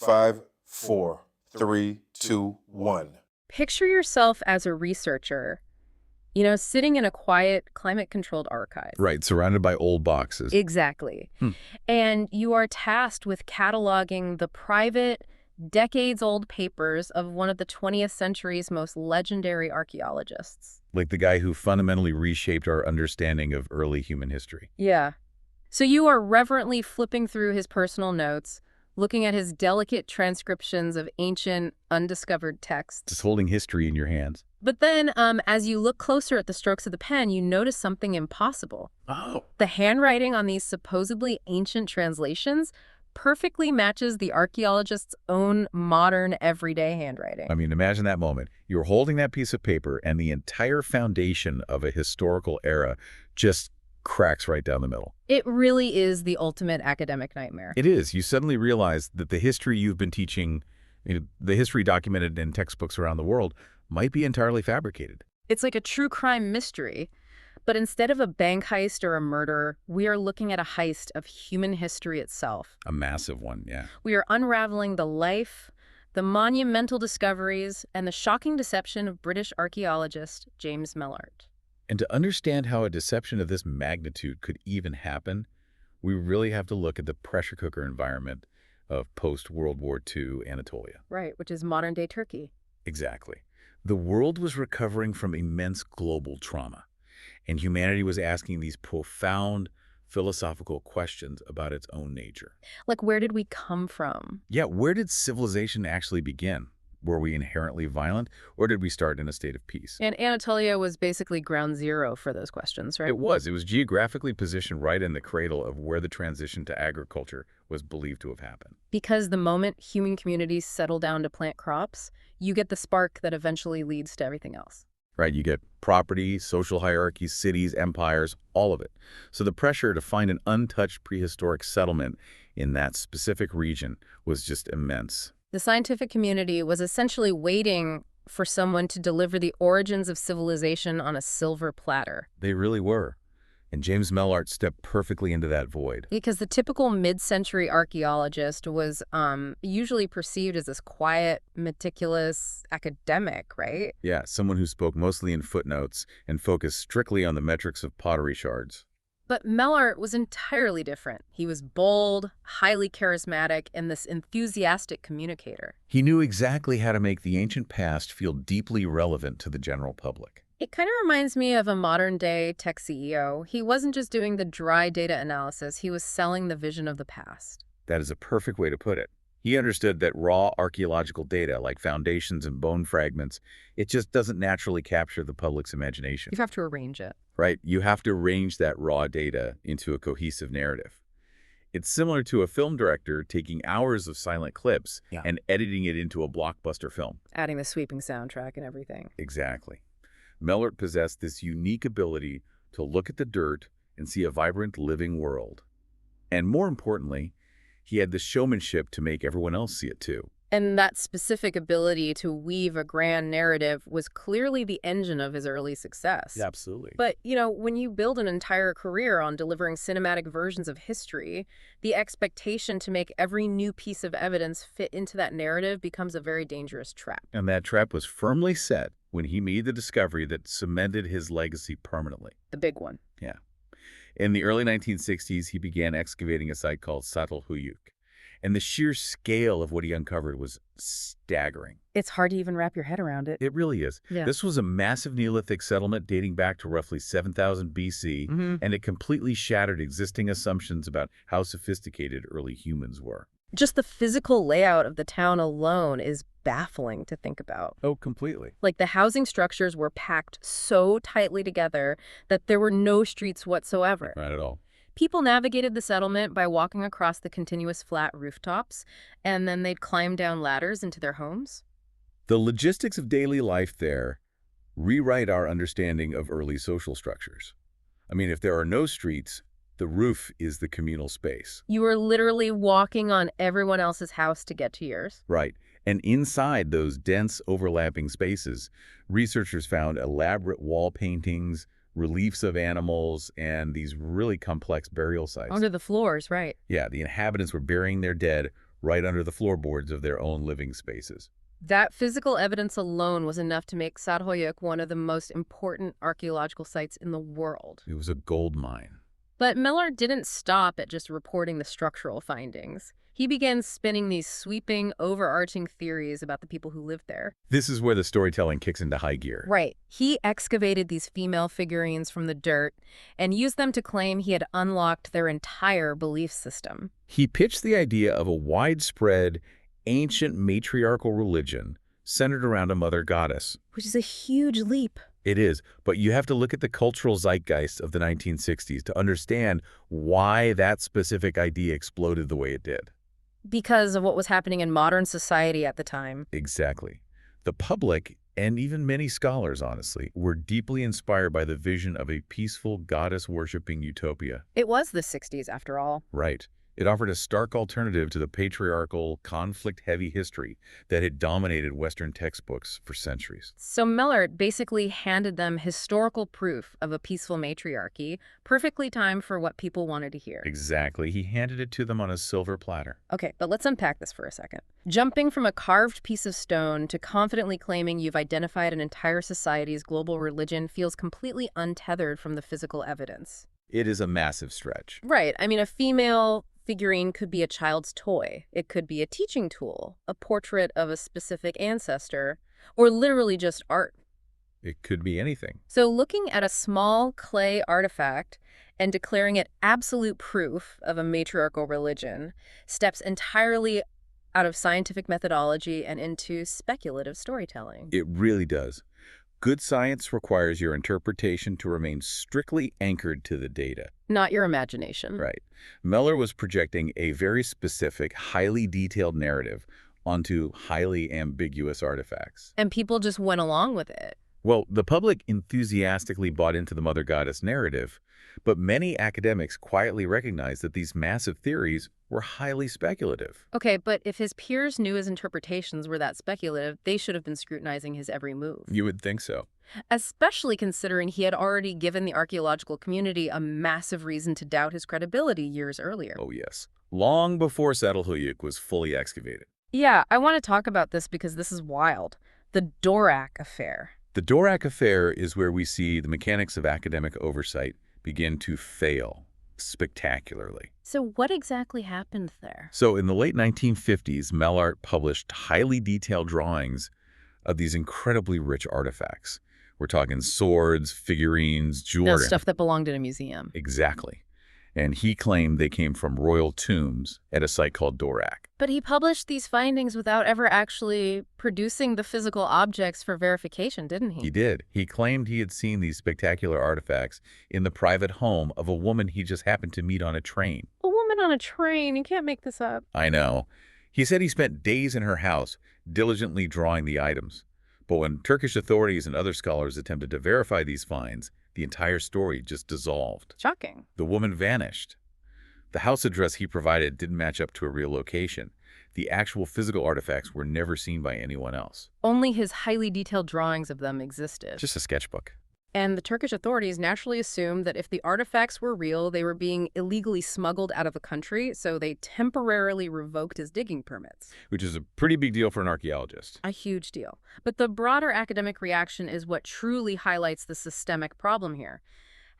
5, 4, 3, 2, 1. Picture yourself as a researcher, sitting in a quiet, climate-controlled archive. Right, surrounded by old boxes. Exactly. And you are tasked with cataloging the private, decades-old papers of one of the 20th century's most legendary archaeologists. Like the guy who fundamentally reshaped our understanding of early human history. Yeah. So you are reverently flipping through his personal notes, looking at his delicate transcriptions of ancient, undiscovered texts. Just holding history in your hands. But then, as you look closer at the strokes of the pen, you notice something impossible. Oh. The handwriting on these supposedly ancient translations perfectly matches the archaeologist's own modern, everyday handwriting. I mean, imagine that moment. You're holding that piece of paper and the entire foundation of a historical era just cracks right down the middle. It really is the ultimate academic nightmare. It is. You suddenly realize that the history you've been teaching, the history documented in textbooks around the world, might be entirely fabricated. It's like a true crime mystery. But instead of a bank heist or a murder, we are looking at a heist of human history itself. A massive one, yeah. We are unraveling the life, the monumental discoveries, and the shocking deception of British archaeologist James Mellaart. And to understand how a deception of this magnitude could even happen, we really have to look at the pressure cooker environment of post-World War II Anatolia. Right, which is modern-day Turkey. Exactly. The world was recovering from immense global trauma, and humanity was asking these profound philosophical questions about its own nature. Like, where did we come from? Yeah, where did civilization actually begin? Were we inherently violent, or did we start in a state of peace? And Anatolia was basically ground zero for those questions, right? It was. It was geographically positioned right in the cradle of where the transition to agriculture was believed to have happened. Because the moment human communities settle down to plant crops, you get the spark that eventually leads to everything else. Right, you get property, social hierarchies, cities, empires, all of it. So the pressure to find an untouched prehistoric settlement in that specific region was just immense. The scientific community was essentially waiting for someone to deliver the origins of civilization on a silver platter. They really were. And James Mellaart stepped perfectly into that void. Because the typical mid-century archaeologist was usually perceived as this quiet, meticulous academic, right? Yeah, someone who spoke mostly in footnotes and focused strictly on the metrics of pottery shards. But Mellaart was entirely different. He was bold, highly charismatic, and this enthusiastic communicator. He knew exactly how to make the ancient past feel deeply relevant to the general public. It kind of reminds me of a modern-day tech CEO. He wasn't just doing the dry data analysis, he was selling the vision of the past. That is a perfect way to put it. He understood that raw archaeological data, like foundations and bone fragments, it just doesn't naturally capture the public's imagination. You have to arrange it. Right? You have to arrange that raw data into a cohesive narrative. It's similar to a film director taking hours of silent clips and editing it into a blockbuster film. Adding the sweeping soundtrack and everything. Exactly. Mellaart possessed this unique ability to look at the dirt and see a vibrant, living world. And more importantly, he had the showmanship to make everyone else see it too. And that specific ability to weave a grand narrative was clearly the engine of his early success. Yeah, absolutely. But, when you build an entire career on delivering cinematic versions of history, the expectation to make every new piece of evidence fit into that narrative becomes a very dangerous trap. And that trap was firmly set when he made the discovery that cemented his legacy permanently. The big one. Yeah. In the early 1960s, he began excavating a site called Çatalhöyük. And the sheer scale of what he uncovered was staggering. It's hard to even wrap your head around it. It really is. Yeah. This was a massive Neolithic settlement dating back to roughly 7,000 BC, and it completely shattered existing assumptions about how sophisticated early humans were. Just the physical layout of the town alone is baffling to think about. Oh, completely. Like, the housing structures were packed so tightly together that there were no streets whatsoever. Not at all. People navigated the settlement by walking across the continuous flat rooftops, and then they'd climb down ladders into their homes. The logistics of daily life there rewrite our understanding of early social structures. I mean, if there are no streets, the roof is the communal space. You were literally walking on everyone else's house to get to yours. Right. And inside those dense overlapping spaces, researchers found elaborate wall paintings, reliefs of animals, and these really complex burial sites. Under the floors, right. Yeah, the inhabitants were burying their dead right under the floorboards of their own living spaces. That physical evidence alone was enough to make Çatalhöyük one of the most important archaeological sites in the world. It was a gold mine. But Mellaart didn't stop at just reporting the structural findings. He began spinning these sweeping, overarching theories about the people who lived there. This is where the storytelling kicks into high gear. Right. He excavated these female figurines from the dirt and used them to claim he had unlocked their entire belief system. He pitched the idea of a widespread, ancient matriarchal religion centered around a mother goddess. Which is a huge leap. It is, but you have to look at the cultural zeitgeist of the 1960s to understand why that specific idea exploded the way it did. Because of what was happening in modern society at the time. Exactly. The public, and even many scholars, honestly, were deeply inspired by the vision of a peaceful, goddess-worshipping utopia. It was the 60s, after all. Right. It offered a stark alternative to the patriarchal, conflict-heavy history that had dominated Western textbooks for centuries. So Mellaart basically handed them historical proof of a peaceful matriarchy, perfectly timed for what people wanted to hear. Exactly. He handed it to them on a silver platter. Okay, but let's unpack this for a second. Jumping from a carved piece of stone to confidently claiming you've identified an entire society's global religion feels completely untethered from the physical evidence. It is a massive stretch. Right. I mean, a female figurine could be a child's toy. It could be a teaching tool, a portrait of a specific ancestor, or literally just art. It could be anything. So looking at a small clay artifact and declaring it absolute proof of a matriarchal religion steps entirely out of scientific methodology and into speculative storytelling. It really does. Good science requires your interpretation to remain strictly anchored to the data. Not your imagination. Right. Mellaart was projecting a very specific, highly detailed narrative onto highly ambiguous artifacts. And people just went along with it. Well, the public enthusiastically bought into the Mother Goddess narrative, but many academics quietly recognized that these massive theories were highly speculative. Okay, but if his peers knew his interpretations were that speculative, they should have been scrutinizing his every move. You would think so. Especially considering he had already given the archaeological community a massive reason to doubt his credibility years earlier. Oh, yes. Long before Çatalhöyük was fully excavated. Yeah, I want to talk about this because this is wild. The Dorak affair. The Dorak affair is where we see the mechanics of academic oversight begin to fail spectacularly. So what exactly happened there? So in the late 1950s, Mellaart published highly detailed drawings of these incredibly rich artifacts. We're talking swords, figurines, jewelry. Stuff that belonged in a museum. Exactly. And he claimed they came from royal tombs at a site called Dorak. But he published these findings without ever actually producing the physical objects for verification, didn't he? He did. He claimed he had seen these spectacular artifacts in the private home of a woman he just happened to meet on a train. A woman on a train? You can't make this up. I know. He said he spent days in her house diligently drawing the items. But when Turkish authorities and other scholars attempted to verify these finds, the entire story just dissolved. Shocking. The woman vanished. The house address he provided didn't match up to a real location. The actual physical artifacts were never seen by anyone else. Only his highly detailed drawings of them existed. Just a sketchbook. And the Turkish authorities naturally assumed that if the artifacts were real, they were being illegally smuggled out of the country, so they temporarily revoked his digging permits. Which is a pretty big deal for an archaeologist. A huge deal. But the broader academic reaction is what truly highlights the systemic problem here.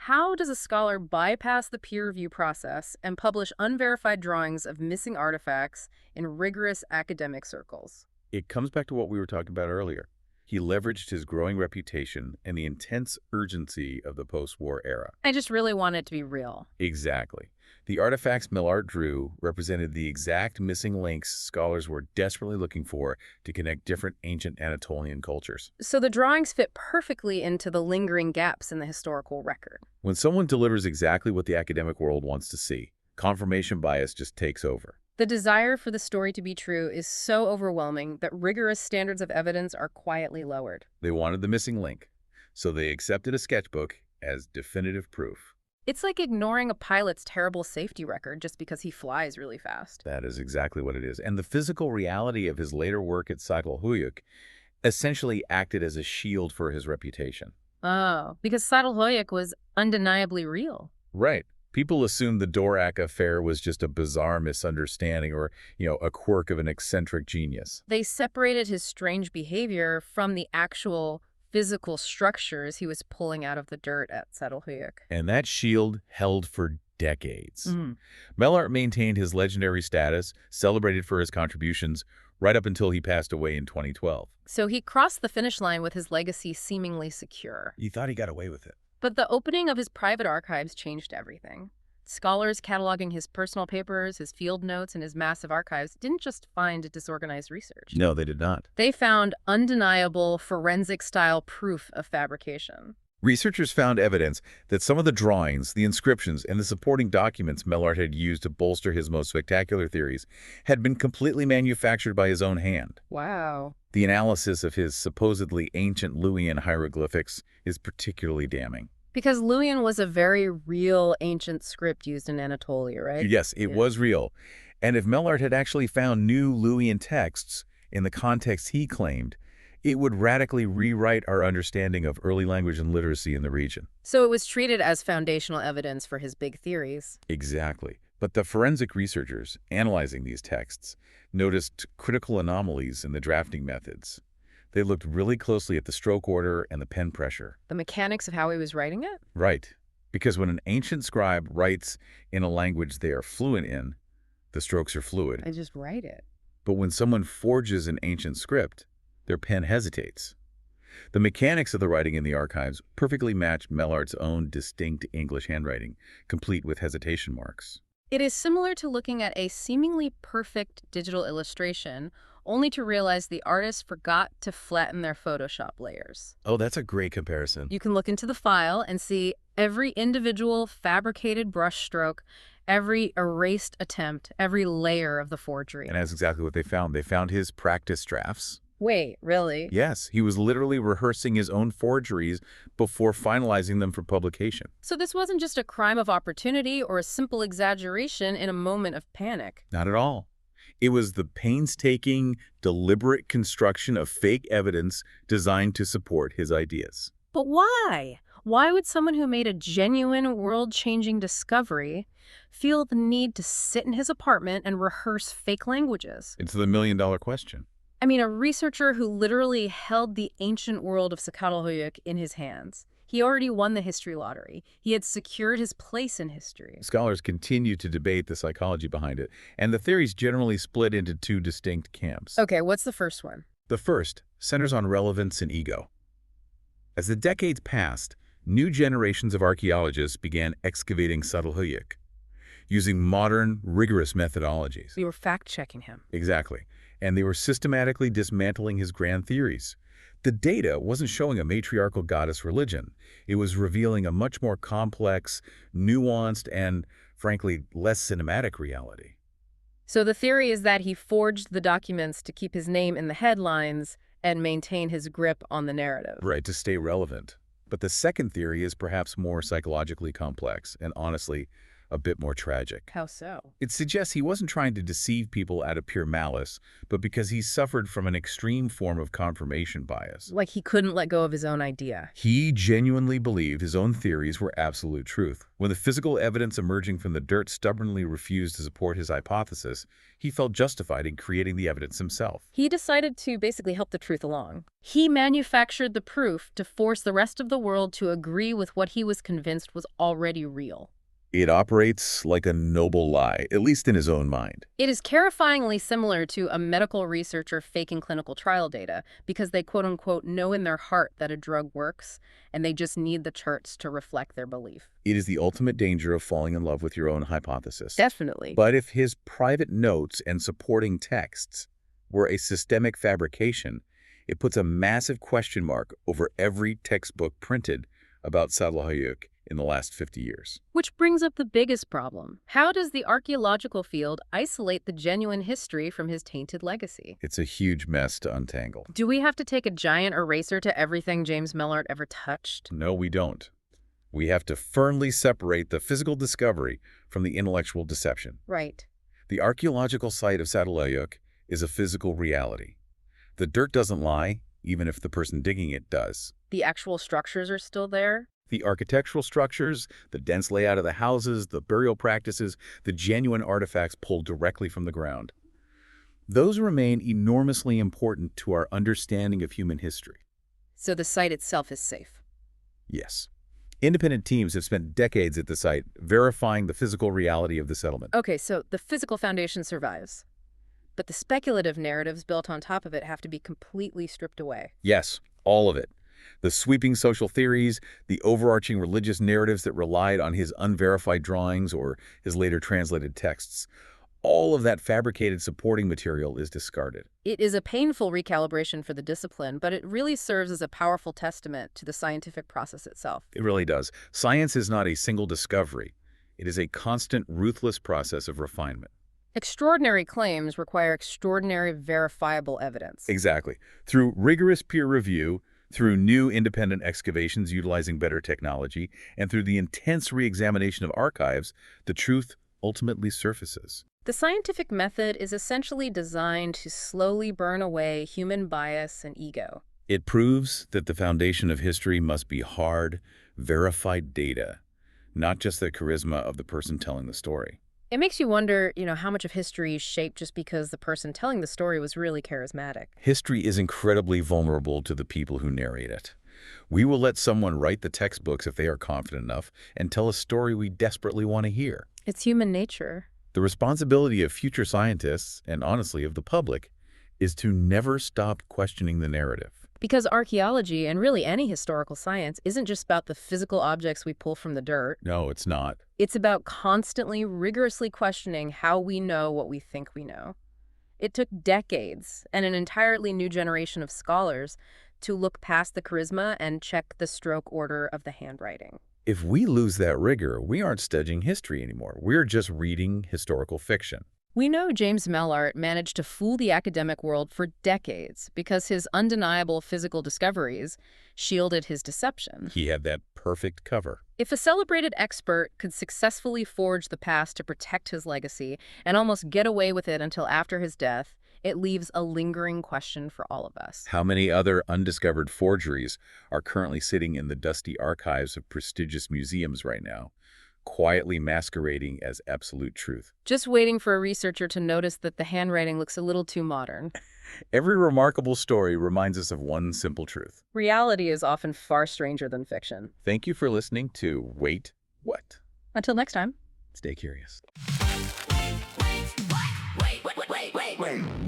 How does a scholar bypass the peer review process and publish unverified drawings of missing artifacts in rigorous academic circles? It comes back to what we were talking about earlier. He leveraged his growing reputation and the intense urgency of the post-war era. I just really want it to be real. Exactly. The artifacts Mellaart drew represented the exact missing links scholars were desperately looking for to connect different ancient Anatolian cultures. So the drawings fit perfectly into the lingering gaps in the historical record. When someone delivers exactly what the academic world wants to see, confirmation bias just takes over. The desire for the story to be true is so overwhelming that rigorous standards of evidence are quietly lowered. They wanted the missing link, so they accepted a sketchbook as definitive proof. It's like ignoring a pilot's terrible safety record just because he flies really fast. That is exactly what it is. And the physical reality of his later work at Çatalhöyük essentially acted as a shield for his reputation. Oh, because Çatalhöyük was undeniably real. Right. People assumed the Dvorak affair was just a bizarre misunderstanding or, a quirk of an eccentric genius. They separated his strange behavior from the actual physical structures he was pulling out of the dirt at Çatalhöyük. And that shield held for decades. Mellaart maintained his legendary status, celebrated for his contributions, right up until he passed away in 2012. So he crossed the finish line with his legacy seemingly secure. He thought he got away with it. But the opening of his private archives changed everything. Scholars cataloging his personal papers, his field notes, and his massive archives didn't just find disorganized research. No, they did not. They found undeniable forensic-style proof of fabrication. Researchers found evidence that some of the drawings, the inscriptions, and the supporting documents Mellaart had used to bolster his most spectacular theories had been completely manufactured by his own hand. Wow. The analysis of his supposedly ancient Luwian hieroglyphics is particularly damning. Because Luwian was a very real ancient script used in Anatolia, right? Yes, it was real. And if Mellaart had actually found new Luwian texts in the context he claimed, it would radically rewrite our understanding of early language and literacy in the region. So it was treated as foundational evidence for his big theories. Exactly. But the forensic researchers analyzing these texts noticed critical anomalies in the drafting methods. They looked really closely at the stroke order and the pen pressure. The mechanics of how he was writing it? Right. Because when an ancient scribe writes in a language they are fluent in, the strokes are fluid. I just write it. But when someone forges an ancient script, their pen hesitates. The mechanics of the writing in the archives perfectly matched Mellaart's own distinct English handwriting, complete with hesitation marks. It is similar to looking at a seemingly perfect digital illustration, only to realize the artist forgot to flatten their Photoshop layers. Oh, that's a great comparison. You can look into the file and see every individual fabricated brushstroke, every erased attempt, every layer of the forgery. And that's exactly what they found. They found his practice drafts. Wait, really? Yes, he was literally rehearsing his own forgeries before finalizing them for publication. So this wasn't just a crime of opportunity or a simple exaggeration in a moment of panic. Not at all. It was the painstaking, deliberate construction of fake evidence designed to support his ideas. But why? Why would someone who made a genuine, world-changing discovery feel the need to sit in his apartment and rehearse fake languages? It's the million-dollar question. I mean, a researcher who literally held the ancient world of Çatalhöyük in his hands. He already won the history lottery. He had secured his place in history. Scholars continue to debate the psychology behind it, and the theories generally split into two distinct camps. Okay, what's the first one? The first centers on relevance and ego. As the decades passed, new generations of archaeologists began excavating Çatalhöyük, using modern, rigorous methodologies. We were fact-checking him. Exactly. And they were systematically dismantling his grand theories. The data wasn't showing a matriarchal goddess religion. It was revealing a much more complex, nuanced, and, frankly, less cinematic reality. So the theory is that he forged the documents to keep his name in the headlines and maintain his grip on the narrative. Right, to stay relevant. But the second theory is perhaps more psychologically complex and, honestly, a bit more tragic. How so? It suggests he wasn't trying to deceive people out of pure malice, but because he suffered from an extreme form of confirmation bias. Like he couldn't let go of his own idea. He genuinely believed his own theories were absolute truth. When the physical evidence emerging from the dirt stubbornly refused to support his hypothesis, he felt justified in creating the evidence himself. He decided to basically help the truth along. He manufactured the proof to force the rest of the world to agree with what he was convinced was already real. It operates like a noble lie, at least in his own mind. It is terrifyingly similar to a medical researcher faking clinical trial data because they quote-unquote know in their heart that a drug works and they just need the charts to reflect their belief. It is the ultimate danger of falling in love with your own hypothesis. Definitely. But if his private notes and supporting texts were a systemic fabrication, it puts a massive question mark over every textbook printed about Çatalhöyük in the last 50 years. Which brings up the biggest problem. How does the archaeological field isolate the genuine history from his tainted legacy? It's a huge mess to untangle. Do we have to take a giant eraser to everything James Mellaart ever touched? No, we don't. We have to firmly separate the physical discovery from the intellectual deception. Right. The archaeological site of Çatalhöyük is a physical reality. The dirt doesn't lie, even if the person digging it does. The actual structures are still there? The architectural structures, the dense layout of the houses, the burial practices, the genuine artifacts pulled directly from the ground. Those remain enormously important to our understanding of human history. So the site itself is safe. Yes. Independent teams have spent decades at the site verifying the physical reality of the settlement. Okay, so the physical foundation survives. But the speculative narratives built on top of it have to be completely stripped away. Yes, all of it. The sweeping social theories, the overarching religious narratives that relied on his unverified drawings or his later translated texts. All of that fabricated supporting material is discarded. It is a painful recalibration for the discipline, but it really serves as a powerful testament to the scientific process itself. It really does. Science is not a single discovery. It is a constant, ruthless process of refinement. Extraordinary claims require extraordinary verifiable evidence. Exactly. Through rigorous peer review, through new independent excavations utilizing better technology, and through the intense re-examination of archives, the truth ultimately surfaces. The scientific method is essentially designed to slowly burn away human bias and ego. It proves that the foundation of history must be hard, verified data, not just the charisma of the person telling the story. It makes you wonder, how much of history is shaped just because the person telling the story was really charismatic. History is incredibly vulnerable to the people who narrate it. We will let someone write the textbooks if they are confident enough and tell a story we desperately want to hear. It's human nature. The responsibility of future scientists, and honestly of the public, is to never stop questioning the narrative. Because archaeology, and really any historical science, isn't just about the physical objects we pull from the dirt. No, it's not. It's about constantly, rigorously questioning how we know what we think we know. It took decades and an entirely new generation of scholars to look past the charisma and check the stroke order of the handwriting. If we lose that rigor, we aren't studying history anymore. We're just reading historical fiction. We know James Mellaart managed to fool the academic world for decades because his undeniable physical discoveries shielded his deception. He had that perfect cover. If a celebrated expert could successfully forge the past to protect his legacy and almost get away with it until after his death, it leaves a lingering question for all of us. How many other undiscovered forgeries are currently sitting in the dusty archives of prestigious museums right now, quietly masquerading as absolute truth? Just waiting for a researcher to notice that the handwriting looks a little too modern. Every remarkable story reminds us of one simple truth. Reality is often far stranger than fiction. Thank you for listening to Wait, What? Until next time. Stay curious. Wait.